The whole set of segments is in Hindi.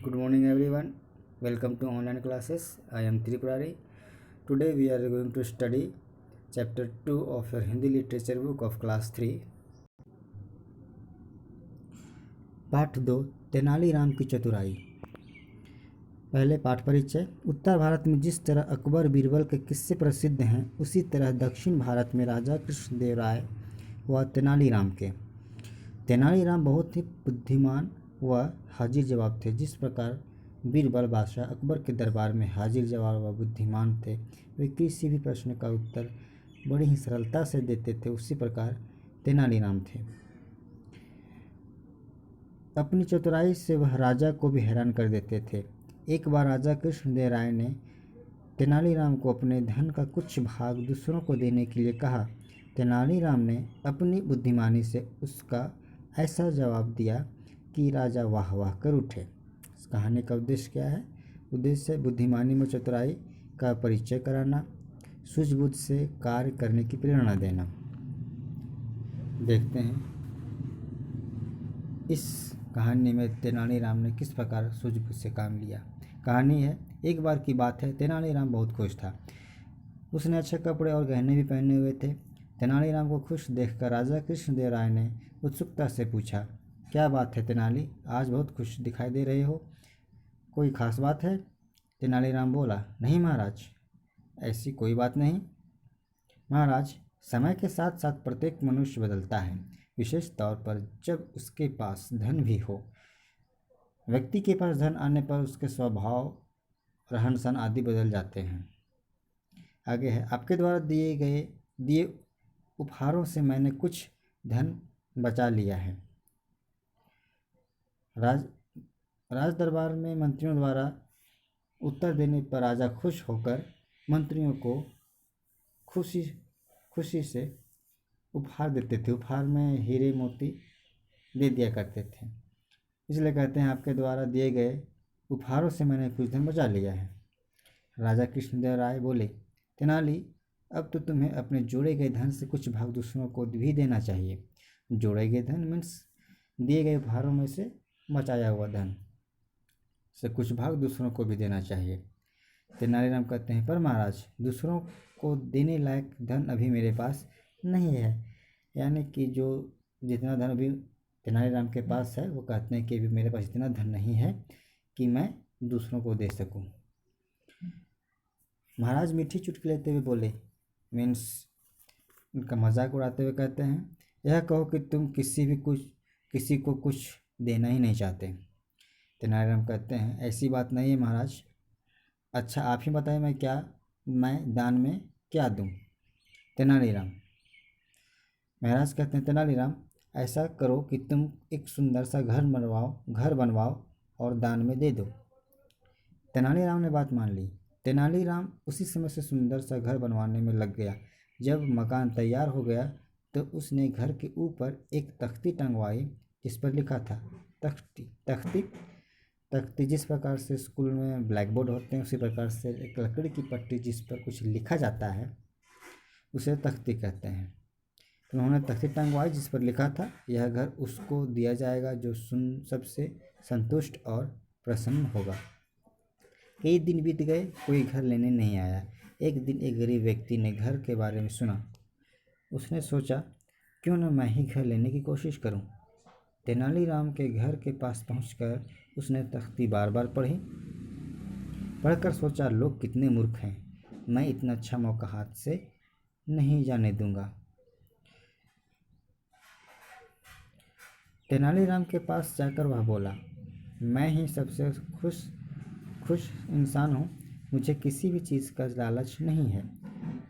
Good morning everyone. Welcome to online classes. I am Tripurari. Today we are going to study chapter 2 of your Hindi literature book of class 3. पाठ 2 तेनालीराम की चतुराई। पहले पाठ परिचय। उत्तर भारत में जिस तरह अकबर बीरबल के किस्से प्रसिद्ध हैं, उसी तरह दक्षिण भारत में राजा कृष्णदेव राय व तेनालीराम के। तेनालीराम बहुत ही बुद्धिमान व हाजिर जवाब थे। जिस प्रकार बीरबल बादशाह अकबर के दरबार में हाजिर जवाब व बुद्धिमान थे, वे किसी भी प्रश्न का उत्तर बड़ी ही सरलता से देते थे, उसी प्रकार तेनालीराम थे। अपनी चतुराई से वह राजा को भी हैरान कर देते थे। एक बार राजा कृष्णदेव राय ने तेनालीराम को अपने धन का कुछ भाग दूसरों को देने के लिए कहा। तेनालीराम ने अपनी बुद्धिमानी से उसका ऐसा जवाब दिया कि राजा वाह वाह कर उठे। इस कहानी का उद्देश्य क्या है? उद्देश्य बुद्धिमानी में चतुराई का परिचय कराना, सूझबूझ से कार्य करने की प्रेरणा देना। देखते हैं इस कहानी में तेनालीराम ने किस प्रकार सूझबूझ से काम लिया। कहानी है, एक बार की बात है, तेनालीराम बहुत खुश था। उसने अच्छे कपड़े और गहने भी पहने हुए थे। तेनालीराम को खुश देखकर राजा कृष्णदेव राय ने उत्सुकता से पूछा, क्या बात है तेनाली, आज बहुत खुश दिखाई दे रहे हो, कोई खास बात है? तेनालीराम बोला, नहीं महाराज, ऐसी कोई बात नहीं। महाराज, समय के साथ साथ प्रत्येक मनुष्य बदलता है, विशेष तौर पर जब उसके पास धन भी हो। व्यक्ति के पास धन आने पर उसके स्वभाव, रहन सहन आदि बदल जाते हैं। आगे है, आपके द्वारा दिए उपहारों से मैंने कुछ धन बचा लिया है। राज दरबार में मंत्रियों द्वारा उत्तर देने पर राजा खुश होकर मंत्रियों को खुशी से उपहार देते थे। उपहार में हीरे मोती दे दिया करते थे। इसलिए कहते हैं, आपके द्वारा दिए गए उपहारों से मैंने कुछ धन बचा लिया है। राजा कृष्णदेव राय बोले, तेनाली, अब तो तुम्हें अपने जोड़े गए धन से कुछ भाग दूसरों को भी देना चाहिए। जोड़े गए धन मीन्स दिए गए उपहारों में से बचाया हुआ धन से कुछ भाग दूसरों को भी देना चाहिए। तेनालीराम कहते हैं, पर महाराज, दूसरों को देने लायक धन अभी मेरे पास नहीं है। यानी कि जो जितना धन अभी तेनालीराम के पास है, वो कहते हैं कि अभी मेरे पास इतना धन नहीं है कि मैं दूसरों को दे सकूं। महाराज मीठी चुटकी लेते हुए बोले, मीन्स उनका मजाक उड़ाते हुए कहते हैं, यह कहो कि तुम किसी को कुछ देना ही नहीं चाहते। तेनालीराम कहते हैं, ऐसी बात नहीं है महाराज। अच्छा, आप ही बताएं मैं दान में क्या दूं? तेनालीराम महाराज कहते हैं, तेनालीराम, ऐसा करो कि तुम एक सुंदर सा घर बनवाओ और दान में दे दो। तेनालीराम ने बात मान ली। तेनालीराम उसी समय से सुंदर सा घर बनवाने में लग गया। जब मकान तैयार हो गया तो उसने घर के ऊपर एक तख्ती टंगवाई, जिस पर लिखा था तख्ती जिस प्रकार से स्कूल में ब्लैक बोर्ड होते हैं, उसी प्रकार से एक लकड़ी की पट्टी जिस पर कुछ लिखा जाता है, उसे तख्ती कहते हैं। तो उन्होंने तख्ती टंगवाई जिस पर लिखा था, यह घर उसको दिया जाएगा जो सबसे संतुष्ट और प्रसन्न होगा। कई दिन बीत गए, कोई घर लेने नहीं आया। एक दिन एक गरीब व्यक्ति ने घर के बारे में सुना। उसने सोचा, क्यों न मैं ही घर लेने की कोशिश करूं। तेनालीराम के घर के पास पहुंचकर उसने तख्ती बार बार पढ़ी। पढ़कर सोचा, लोग कितने मूर्ख हैं, मैं इतना अच्छा मौका हाथ से नहीं जाने दूंगा। तेनालीराम के पास जाकर वह बोला, मैं ही सबसे खुश इंसान हूँ, मुझे किसी भी चीज़ का लालच नहीं है।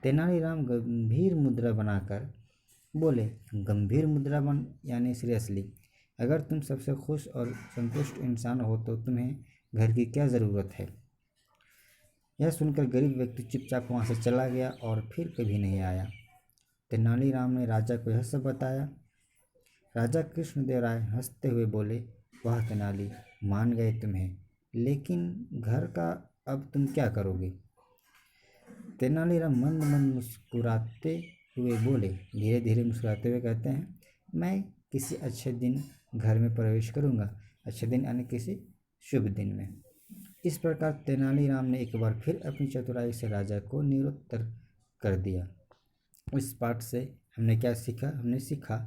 तेनालीराम गंभीर मुद्रा बनाकर बोले, गंभीर मुद्रा यानी सीरियसली, अगर तुम सबसे खुश और संतुष्ट इंसान हो तो तुम्हें घर की क्या ज़रूरत है? यह सुनकर गरीब व्यक्ति चुपचाप वहाँ से चला गया और फिर कभी नहीं आया। तेनालीराम ने राजा को यह सब बताया। राजा कृष्णदेव राय हंसते हुए बोले, वाह तेनाली, मान गए तुम्हें, लेकिन घर का अब तुम क्या करोगे? तेनालीराम मंद मंद मुस्कुराते हुए बोले, धीरे धीरे मुस्कुराते हुए कहते हैं, मैं किसी अच्छे दिन घर में प्रवेश करूंगा। अच्छे दिन यानी किसी शुभ दिन में। इस प्रकार तेनालीराम ने एक बार फिर अपनी चतुराई से राजा को निरुत्तर कर दिया। इस पाठ से हमने क्या सीखा? हमने सीखा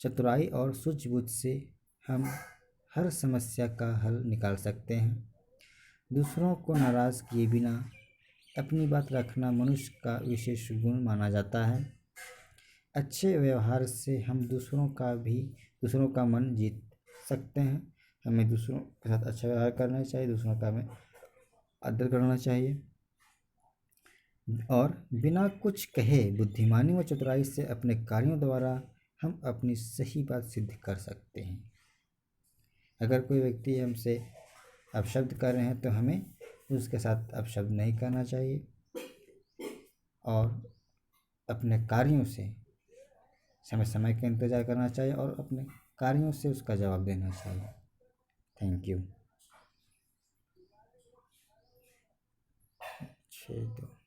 चतुराई और सूझबूझ से हम हर समस्या का हल निकाल सकते हैं। दूसरों को नाराज़ किए बिना अपनी बात रखना मनुष्य का विशेष गुण माना जाता है। अच्छे व्यवहार से हम दूसरों का मन जीत सकते हैं। हमें दूसरों के साथ अच्छा व्यवहार करना चाहिए, दूसरों का हमें आदर करना चाहिए और बिना कुछ कहे बुद्धिमानी व चतुराई से अपने कार्यों द्वारा हम अपनी सही बात सिद्ध कर सकते हैं। अगर कोई व्यक्ति हमसे अपशब्द कर रहे हैं तो हमें उसके साथ अपशब्द नहीं करना चाहिए और अपने कार्यों से समय समय का इंतज़ार करना चाहिए और अपने कार्यों से उसका जवाब देना चाहिए। Thank you.